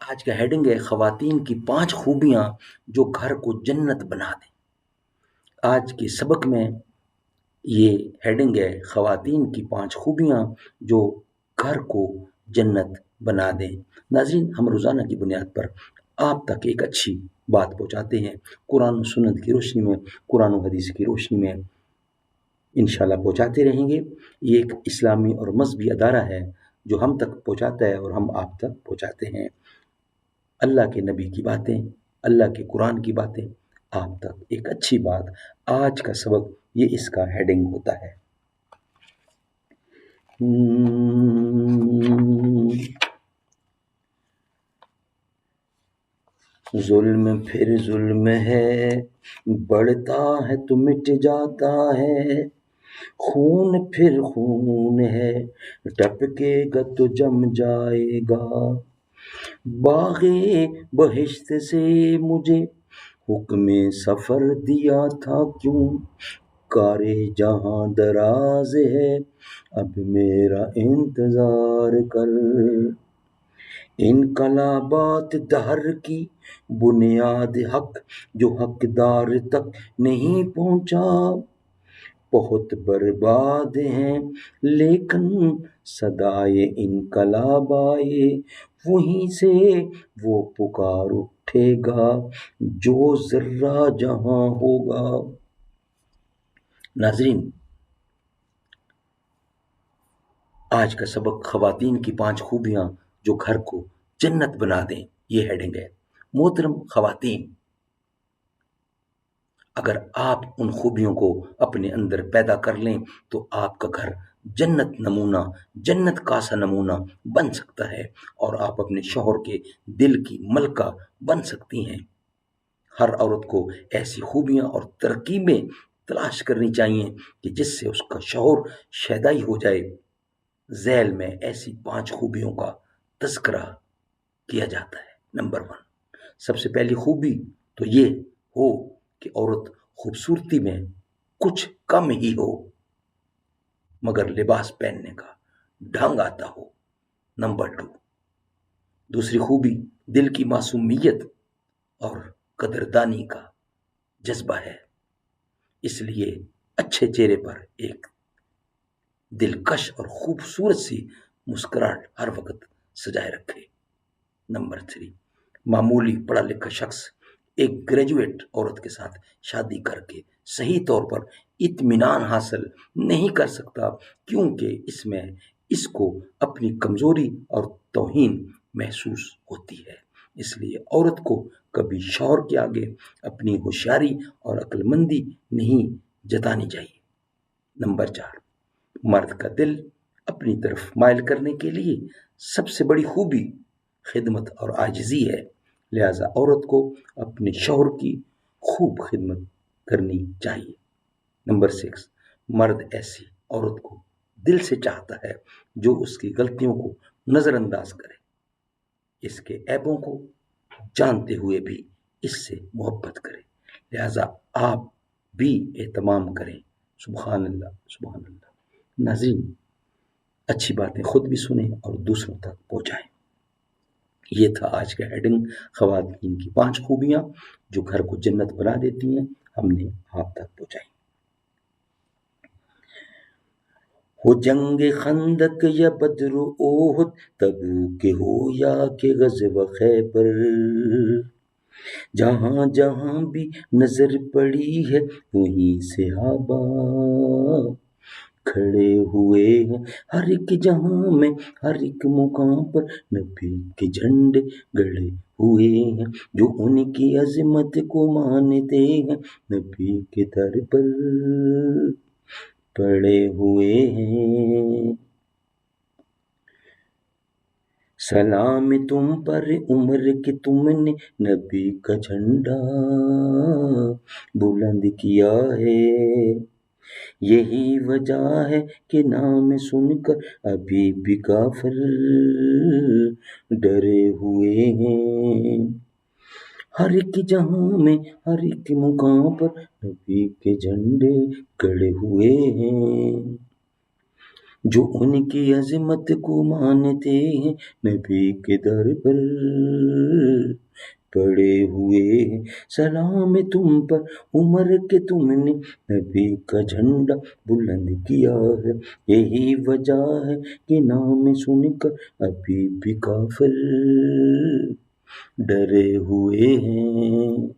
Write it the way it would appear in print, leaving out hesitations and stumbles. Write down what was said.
آج کا ہیڈنگ ہے خواتین کی 5 خوبیاں جو گھر کو جنت بنا دیں۔ آج کے سبق میں یہ ہیڈنگ ہے خواتین کی 5 خوبیاں جو گھر کو جنت بنا دیں۔ ناظرین، ہم روزانہ کی بنیاد پر آپ تک ایک اچھی بات پہنچاتے ہیں، قرآن و سنت کی روشنی میں، قرآن و حدیث کی روشنی میں انشاءاللہ پہنچاتے رہیں گے۔ یہ ایک اسلامی اور مذہبی ادارہ ہے جو ہم تک پہنچاتا ہے اور ہم آپ تک پہنچاتے ہیں اللہ کے نبی کی باتیں، اللہ کے قرآن کی باتیں آپ تک ایک اچھی بات۔ آج کا سبق یہ اس کا ہیڈنگ ہوتا ہے۔ ظلم پھر ظلم ہے، بڑھتا ہے تو مٹ جاتا ہے، خون پھر خون ہے، ٹپکے گا تو جم جائے گا، باغ بہشت سے مجھے حکم سفر دیا تھا کیوں، کار جہاں دراز ہے اب میرا انتظار کر، انقلابات دہر کی بنیاد حق جو حقدار تک نہیں پہنچا، بہت برباد ہیں لیکن صدائے انقلاب آئے، وہیں سے وہ پکار اٹھے گا جو ذرہ جہاں ہوگا۔ ناظرین، آج کا سبق خواتین کی 5 خوبیاں جو گھر کو جنت بنا دیں، یہ ہیڈنگ ہے۔ محترم خواتین، اگر آپ ان خوبیوں کو اپنے اندر پیدا کر لیں تو آپ کا گھر جنت نمونہ، جنت کا سا نمونہ بن سکتا ہے اور آپ اپنے شوہر کے دل کی ملکہ بن سکتی ہیں۔ ہر عورت کو ایسی خوبیاں اور ترکیبیں تلاش کرنی چاہیے کہ جس سے اس کا شوہر شیدائی ہو جائے۔ ذیل میں ایسی 5 خوبیوں کا تذکرہ کیا جاتا ہے۔ نمبر 1، سب سے پہلی خوبی تو یہ ہو کہ عورت خوبصورتی میں کچھ کم ہی ہو مگر لباس پہننے کا ڈھنگ آتا ہو۔ نمبر 2، دوسری خوبی دل کی معصومیت اور قدردانی کا جذبہ ہے، اس لیے اچھے چہرے پر ایک دلکش اور خوبصورت سی مسکراہٹ ہر وقت سجائے رکھے۔ نمبر 3، معمولی پڑھا لکھا شخص ایک گریجویٹ عورت کے ساتھ شادی کر کے صحیح طور پر اطمینان حاصل نہیں کر سکتا، کیونکہ اس میں اس کو اپنی کمزوری اور توہین محسوس ہوتی ہے۔ اس لیے عورت کو کبھی شوہر کے آگے اپنی ہوشیاری اور عقل مندی نہیں جتانی چاہیے۔ نمبر 4، مرد کا دل اپنی طرف مائل کرنے کے لیے سب سے بڑی خوبی خدمت اور عاجزی ہے، لہذا عورت کو اپنے شوہر کی خوب خدمت کرنی چاہیے۔ نمبر 6، مرد ایسی عورت کو دل سے چاہتا ہے جو اس کی غلطیوں کو نظر انداز کرے، اس کے عیبوں کو جانتے ہوئے بھی اس سے محبت کرے، لہذا آپ بھی اہتمام کریں۔ سبحان اللہ، سبحان اللہ۔ ناظرین، اچھی باتیں خود بھی سنیں اور دوسروں تک پہنچائیں۔ یہ تھا آج کا ہیڈنگ، خواتین کی 5 خوبیاں جو گھر کو جنت بنا دیتی ہیں، ہم نے آپ تک پہنچائی۔ ہو جنگ خندق یا بدر احد، تبوک ہو یا کہ غزوہ خیبر، جہاں جہاں بھی نظر پڑی ہے وہیں صحابہ کھڑے ہوئے ہیں، ہر ایک جہاں میں ہر ایک مقام پر نبی کے جھنڈے گڑے ہوئے ہیں، جو ان کی عظمت کو مانتے ہیں نبی کے در پر پڑے ہوئے ہیں۔ سلام تم پر عمر کہ تم نے نبی کا جھنڈا بلند کیا ہے، یہی وجہ ہے کہ نام سن کر ابھی بھی کافر ڈرے ہوئے ہیں، ہر ایک جہاں میں ہر ایک مقام پر نبی کے جھنڈے گڑے ہوئے ہیں۔ جو ان کی عظمت کو مانتے ہیں نبی کے در پر پڑے ہوئے ہیں سلام تم پر عمر کے تم نے نبی کا جھنڈا بلند کیا ہے یہی وجہ ہے کہ نام سن کر ابھی بھی کافر ڈرے ہوئے ہیں